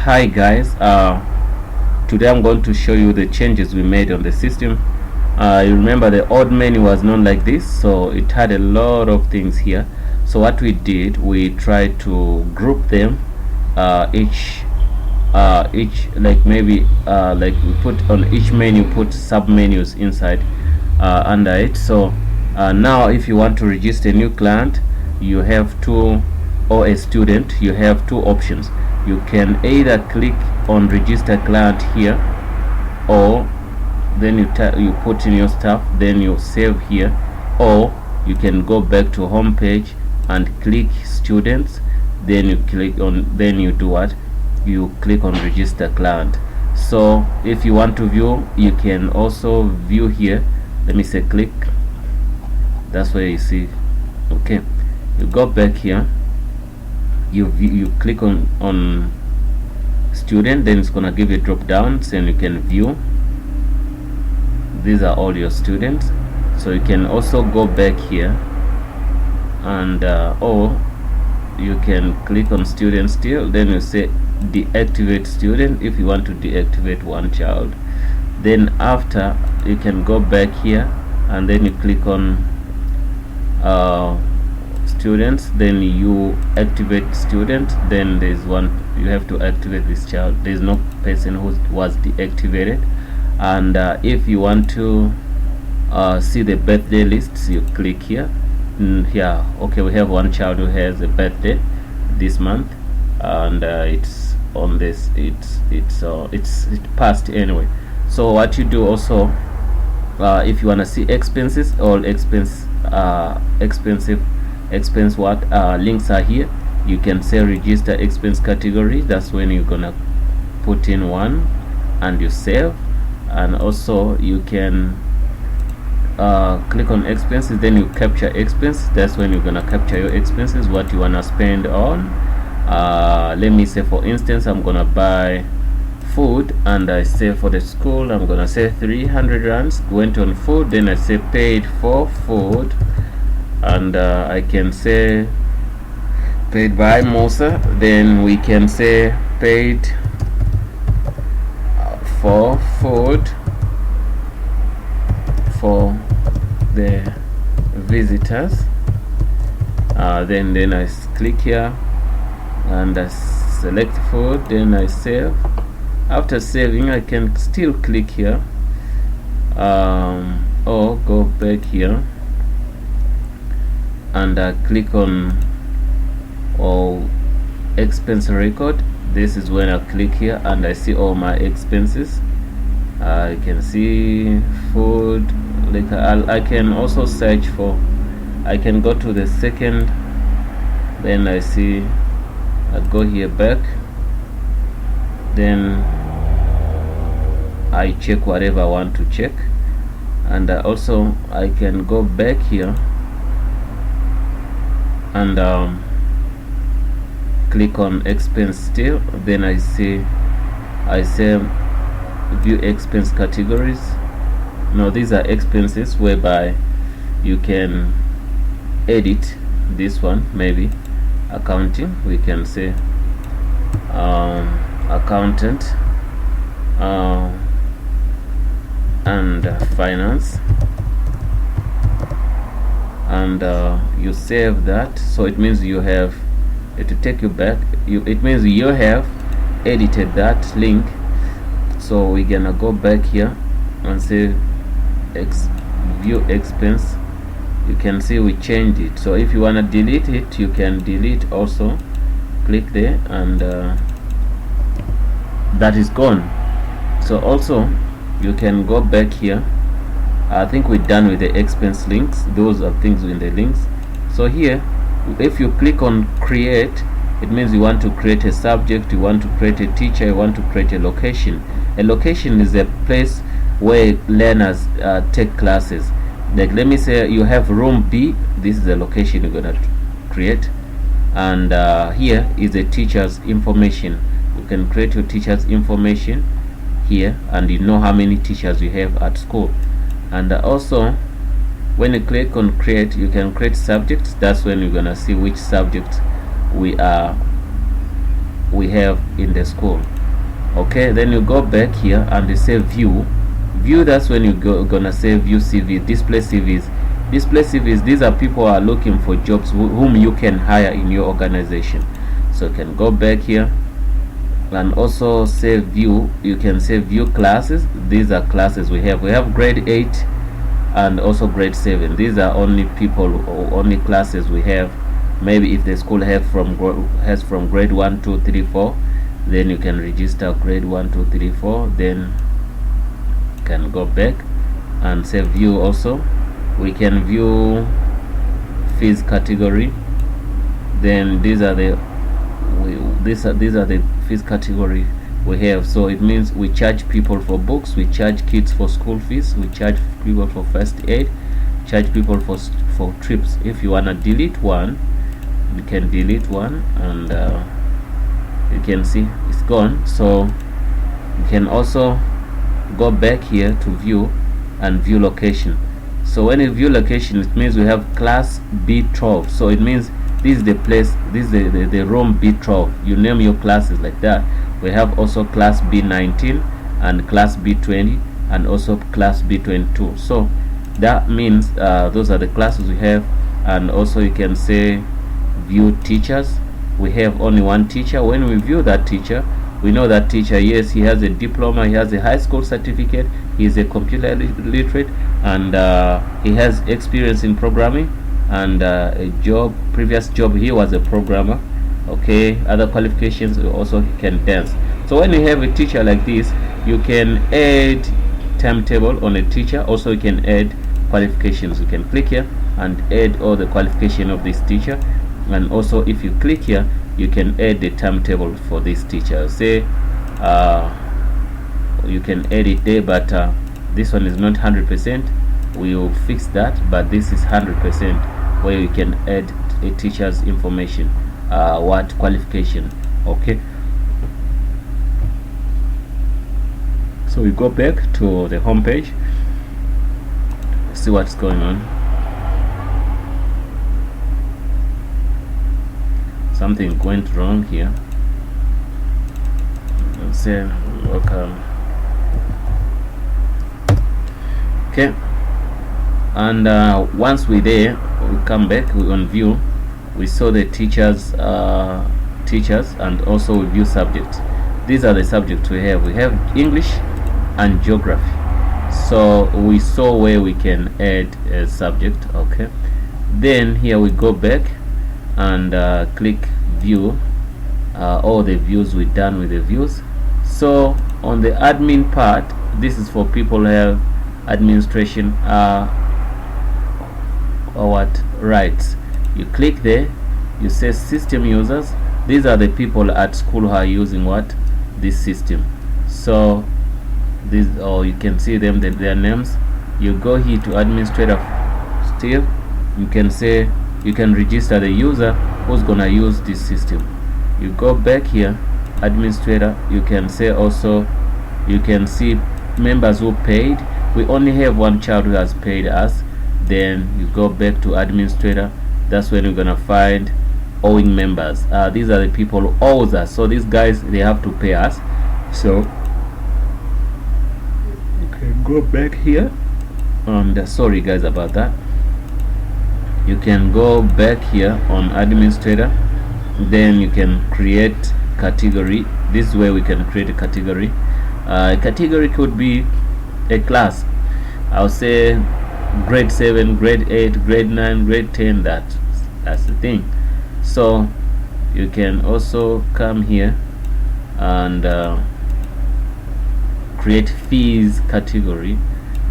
Hi guys, today I'm going to show you the changes we made on the system. You remember the old menu was not like this, so it had a lot of things here. So what we did, we tried to group them, each like maybe like we put on each menu, put sub menus inside under it. So now if you want to register a new client, you have two, or a student, you have two options. You can either click on register client here, or then you put in your stuff, then you save here, or you can go back to home page and click students, then you click on, then you do what, you click on register client. So if you want to view, you can also view here. Let me say click, that's where you see. Okay, you go back here, you click on student, then it's gonna give you drop downs and you can view. These are all your students. So you can also go back here and or you can click on student still, then you say deactivate student if you want to deactivate one child. Then after, you can go back here and then you click on students, then you activate student, then there's one, you have to activate this child. There's no person who was deactivated. And if you want to see the birthday lists, you click here. Here, okay, we have one child who has a birthday this month, and it's on this, it passed anyway. So what you do also, if you want to see expenses, all expense what links are here. You can say register expense category, that's when you're gonna put in one and you save. And also you can click on expenses, then you capture expense, that's when you're gonna capture your expenses, what you wanna spend on. Let me say, for instance, I'm gonna buy food, and I say for the school I'm gonna say 300 rands went on food. Then I say paid for food, and I can say paid by Musa. Then we can say paid for food for the visitors. Then I click here and I select food, then I save. After saving, I can still click here or go back here and click on all expense record. This is when I click here and I see all my expenses. I can see food, like I can also search for, I can go to the second, then I see, I go here back, then I check whatever I want to check. And also I can go back here and click on expense still, then I say view expense categories. Now these are expenses whereby you can edit this one, maybe accounting, we can say accountant and finance, and you save that. So it means you have, it will take you back, it means you have edited that link. So we're gonna go back here and say view expense. You can see we changed it. So if you want to delete it, you can delete also, click there, and that is gone. So also you can go back here. I think we're done with the expense links, those are things in the links. So here, if you click on create, it means you want to create a subject, you want to create a teacher, you want to create a location. A location is a place where learners take classes. Like let me say you have room B, this is the location you're gonna create, and here is the teacher's information. You can create your teacher's information here, and you know how many teachers you have at school. And also when you click on create, you can create subjects. That's when you're gonna see which subject we have in the school. Okay, then you go back here and you say view. That's when you gonna say view CV, display CVs. Display CVs, these are people who are looking for jobs whom you can hire in your organization. So you can go back here and also say view. You can say view classes. These are classes we have grade 8 and also grade 7. These are only people or only classes we have. Maybe if the school has from grade 1, 2, 3, 4, then you can register grade 1, 2, 3, 4. Then you can go back and say view. Also we can view fees category. Then these are the fees category we have. So it means we charge people for books, we charge kids for school fees, we charge people for first aid, charge people for trips. If you wanna delete one, you can delete one, and you can see it's gone. So you can also go back here to view and view location. So when you view location, it means we have class B12. So it means this is the place, this is the room B12. You name your classes like that. We have also class B19 and class B20 and also class B22. So that means those are the classes we have. And also you can say view teachers. We have only one teacher. When we view that teacher, we know that teacher, yes, he has a diploma, he has a high school certificate, he is a computer literate, and he has experience in programming, and previous job he was a programmer. Okay, other qualifications, also he can dance. So when you have a teacher like this, you can add timetable on a teacher. Also you can add qualifications. You can click here and add all the qualification of this teacher. And also if you click here, you can add the timetable for this teacher. Say you can add it there, but this one is not 100%. We will fix that, but this is 100%, where you can add a teacher's information, what qualification. Okay, so we go back to the home page, see what's going on. Something went wrong here. Let's say welcome. Okay, and once we're there, we come back, we on view, we saw the teachers and also we view subjects. These are the subjects we have. We have English and geography. So we saw where we can add a subject. Okay, then here we go back and click view. All the views we're done with the views. So on the admin part, this is for people who have administration or what rights. You click there, you say system users. These are the people at school who are using what, this system. So this, or you can see them, their names. You go here to administrator. Still you can say, you can register the user who's gonna use this system. You go back here, administrator. You can say also, you can see members who paid. We only have one child who has paid us. Then you go back to administrator. That's when you're gonna find owing members. These are the people who owes us. So these guys, they have to pay us. So okay, go back here, and sorry guys about that. You can go back here on administrator. Then you can create category. This is where we can create a category. A category could be a class. I'll say grade 7, grade 8, grade 9, grade 10. That's the thing. So you can also come here and create fees category.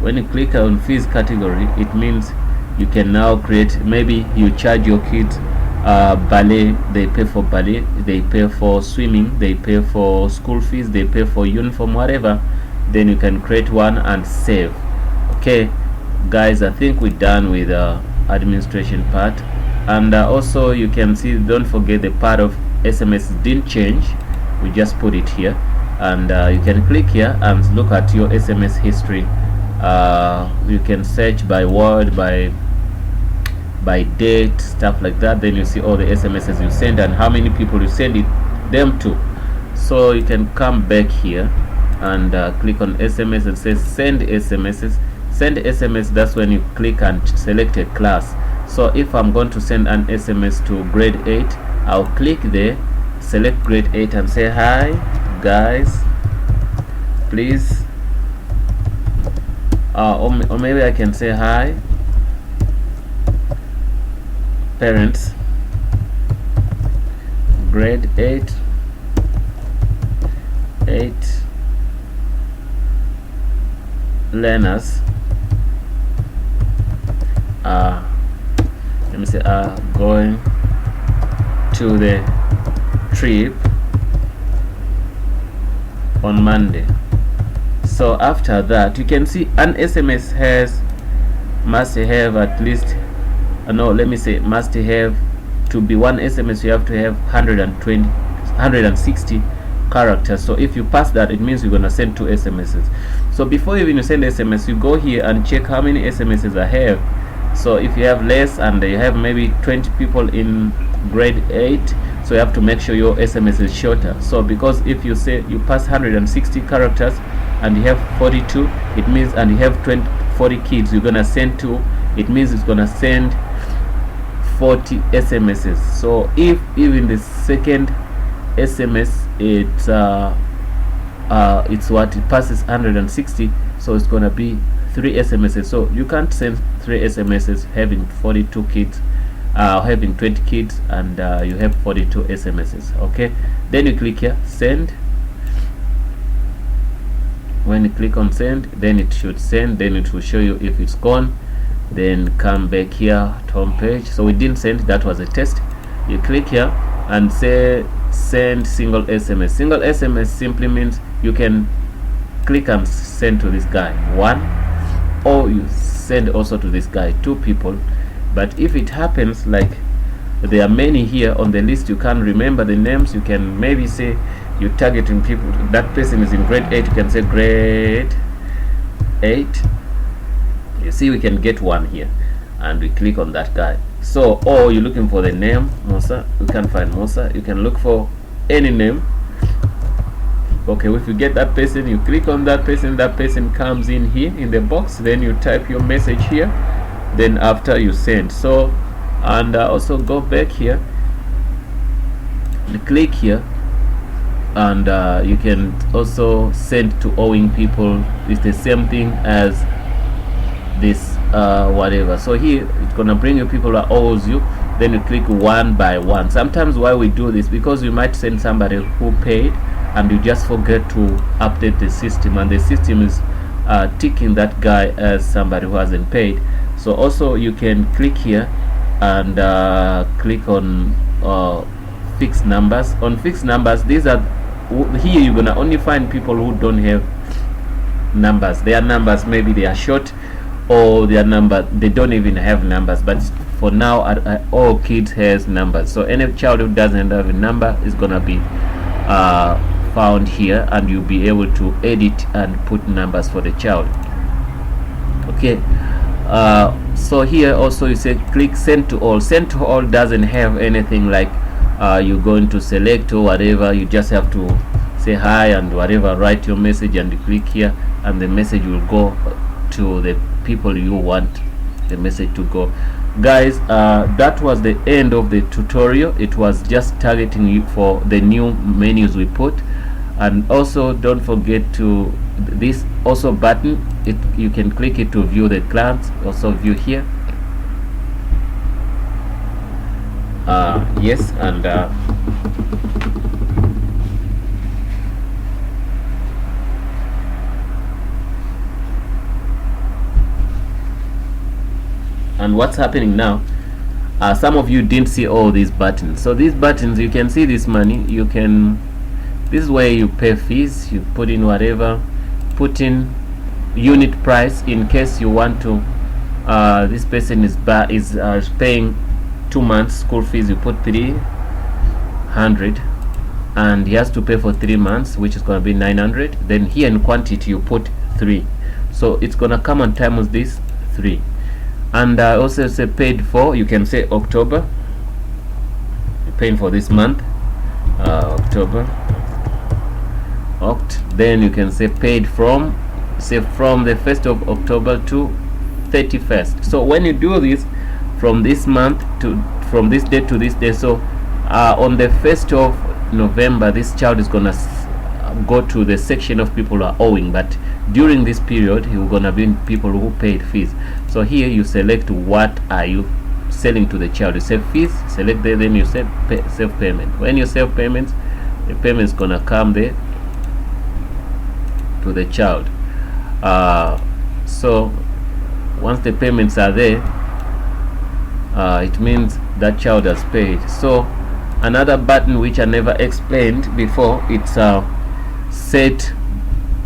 When you click on fees category, it means you can now create, maybe you charge your kids ballet, they pay for ballet, they pay for swimming, they pay for school fees, they pay for uniform, whatever. Then you can create one and save. Okay guys, I think we're done with the administration part. And also you can see, don't forget the part of SMS didn't change. We just put it here, and you can click here and look at your SMS history. You can search by word, by date, stuff like that. Then you see all the SMSs you send and how many people you send them to. So you can come back here and click on SMS and say send SMSs. Send SMS, that's when you click and select a class. So if I'm going to send an SMS to grade 8, I'll click there, select grade 8 and say hi guys, please, or maybe I can say hi parents, grade 8 learners let me say going to the trip on Monday. So after that, you can see an SMS must have at least must have to be one SMS. You have to have 160 characters. So if you pass that, it means you're gonna send 2 SMSs. So before even you send SMS, you go here and check how many SMSs I have. So if you have less and you have maybe 20 people in grade 8, so you have to make sure your SMS is shorter. So because if you say you pass 160 characters and you have 42, it means, and you have 40 kids, you're gonna send 2, it means it's gonna send 40 SMSs. So if even the second SMS it's what it passes 160, so it's gonna be 3 SMSs. So you can't send 3 SMSs having 42 kids, having 20 kids, and you have 42 SMSs. Okay, then you click here send. When you click on send, then it should send, then it will show you if it's gone. Then come back here to home page. So we didn't send, that was a test. You click here and say send single SMS. Single SMS simply means you can click and send to this guy 1, or you send also to this guy 2 people. But if it happens like there are many here on the list, you can't remember the names, you can maybe say you targeting people, that person is in grade 8, you can say grade 8. You see we can get 1 here and we click on that guy. So, or you're looking for the name Musa, you can find Musa, you can look for any name. Okay, if you get that person, you click on that person comes in here in the box, then you type your message here, then after you send. So, and also go back here and click here, and you can also send to owing people. It's the same thing as this whatever. So here it's gonna bring you people that owes you, then you click 1 by 1. Sometimes why we do this, because you might send somebody who paid and you just forget to update the system, and the system is ticking that guy as somebody who hasn't paid. So also you can click here and click on fixed numbers. On fixed numbers, these are here you're gonna only find people who don't have numbers. Their numbers maybe they are short, or their number they don't even have numbers. But for now, all kids has numbers. So any child who doesn't have a number is gonna be found here, and you'll be able to edit and put numbers for the child. Okay, so here also you say click send to all. Send to all doesn't have anything like you're going to select or whatever. You just have to say hi and whatever, write your message, and you click here, and the message will go to the people you want the message to go. Guys, that was the end of the tutorial. It was just targeting you for the new menus we put. And also don't forget to this also button, you can click it to view the clients. Also view here, yes, and what's happening now, some of you didn't see all these buttons. So these buttons, you can see this money, you can, this is where you pay fees, you put in whatever, put in unit price in case you want to this person is paying 2 months school fees, you put 300, and he has to pay for 3 months, which is going to be 900. Then here in quantity you put 3, so it's gonna come on time with this 3. And also say paid for, you can say October, you're paying for this month, October, then you can say paid from, say from the 1st of October to 31st. So when you do this from this month to from this day to this day, so on the 1st of November this child is gonna go to the section of people who are owing, but during this period you're gonna be people who paid fees. So here you select what are you selling to the child. You save fees, select there, then you save payment. When you save payments, the payment is gonna come there to the child. So once the payments are there, it means that child has paid. So another button which I never explained before, it's set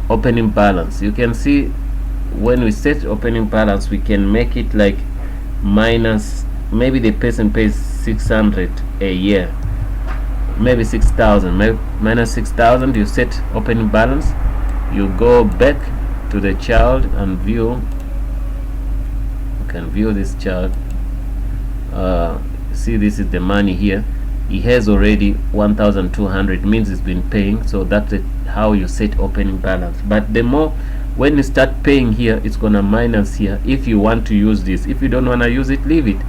opening balance. You can see when we set opening balance, we can make it like minus, maybe the person pays 600 a year, maybe 6,000, minus 6,000. You set opening balance, you go back to the child and view. You can view this child. See, this is the money here. He has already 1,200, means he's been paying. So that's how you set opening balance. But the more, when you start paying here, it's gonna minus here if you want to use this. If you don't want to use it, leave it.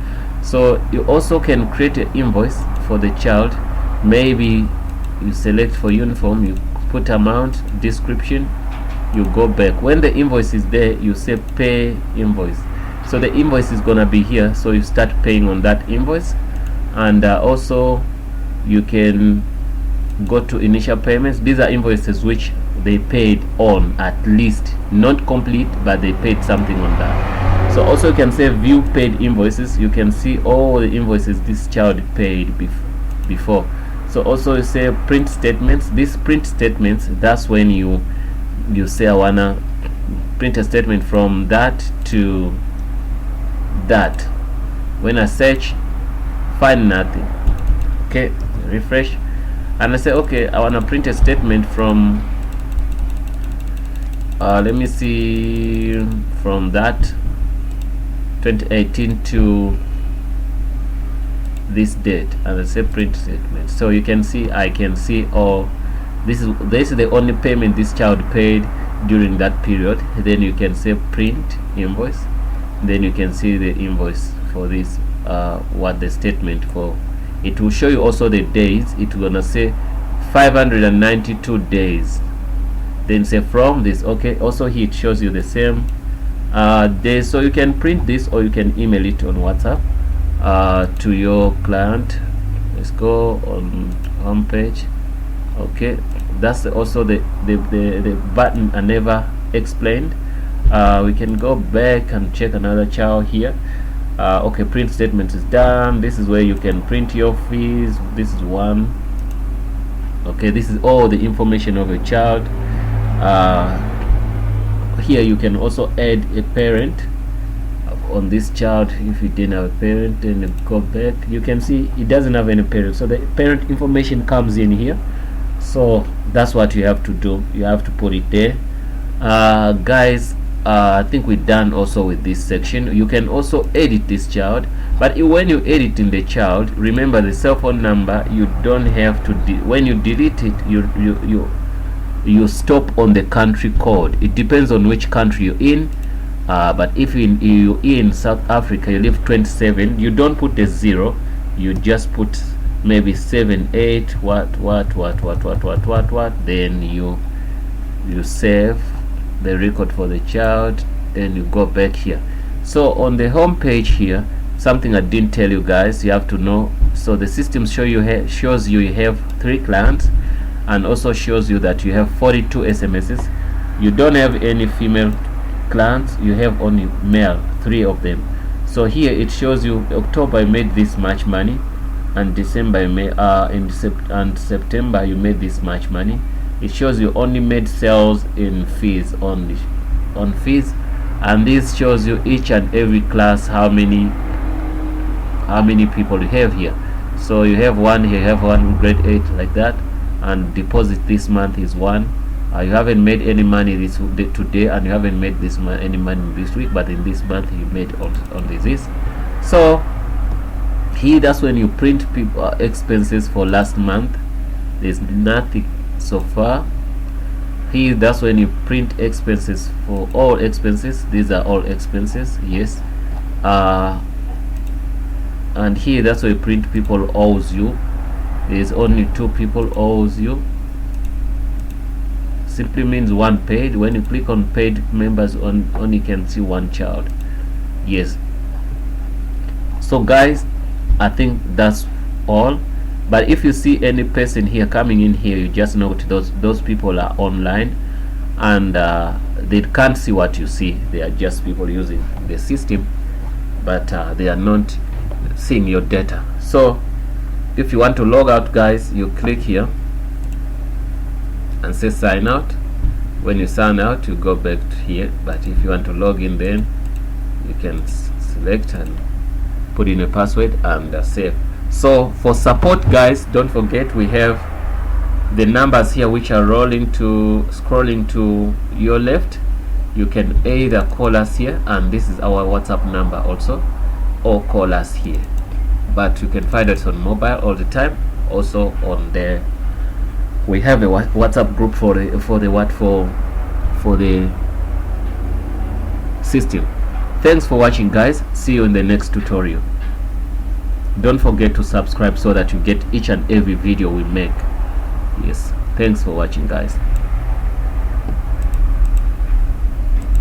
So you also can create an invoice for the child. Maybe you select for uniform, you put amount, description, you go back. When the invoice is there, you say pay invoice. So the invoice is gonna be here, so you start paying on that invoice. And also you can go to initial payments. These are invoices which they paid on, at least not complete, but they paid something on that. So also you can say view paid invoices. You can see all the invoices this child paid before. So also you say print statements. These print statements, that's when you say I wanna print a statement from that to that. When I search, find nothing. Okay, refresh, and I say okay, I want to print a statement from let me see, from that 2018 to this date, and I say print statement. So you can see, I can see, oh, this is the only payment this child paid during that period. Then you can say print invoice, then you can see the invoice for this, what the statement for. It will show you also the days. It's gonna say 592 days, then say from this. Okay, also here it shows you the same days. So you can print this or you can email it on WhatsApp to your client. Let's go on home page. Okay, that's also the button I never explained. We can go back and check another child here. Okay, print statement is done. This is where you can print your fees. This is one. Okay, this is all the information of a child. Here you can also add a parent on this child. If you didn't have a parent, then you go back, you can see it doesn't have any parent, so the parent information comes in here. So that's what you have to do. You have to put it there. Guys, I think we're done also with this section. You can also edit this child, but when you edit in the child, remember the cell phone number. You don't have to when you delete it, you stop on the country code. It depends on which country you're in. But if you're in South Africa, you live 27, you don't put a 0, you just put maybe 78 what, then you save the record for the child, then you go back here. So on the home page here, something I didn't tell you guys, you have to know. So the system shows you have 3 clients, and also shows you that you have 42 SMSs. You don't have any female clients, you have only male, 3 of them. So here it shows you October you made this much money, and December you made, and September you made this much money. It shows you only made sales in fees, only on fees, and this shows you each and every class how many people you have here. So you have one here, you have one grade 8 like that, and deposit this month is 1. You haven't made any money today, and you haven't made any money this week, but in this month you made only this. So here, that's when you print people expenses for last month. There's nothing so far. Here, that's when you print expenses for all expenses. These are all expenses, yes. And here, that's where you print people owes you. There's only 2 people owes you. Simply means 1 paid. When you click on paid members, only can see 1 child, yes. So guys, I think that's all. But if you see any person here coming in here, you just note those people are online, and they can't see what you see. They are just people using the system, but they are not seeing your data. So if you want to log out, guys, you click here and say sign out. When you sign out, you go back to here. But if you want to log in, then you can select and put in a password and save. So for support, guys, don't forget we have the numbers here which are scrolling to your left. You can either call us here, and this is our WhatsApp number also, or call us here. But you can find us on mobile all the time. Also on there, we have a WhatsApp group for the system. Thanks for watching, guys. See you in the next tutorial. Don't forget to subscribe so that you get each and every video we make. Yes, thanks for watching, guys.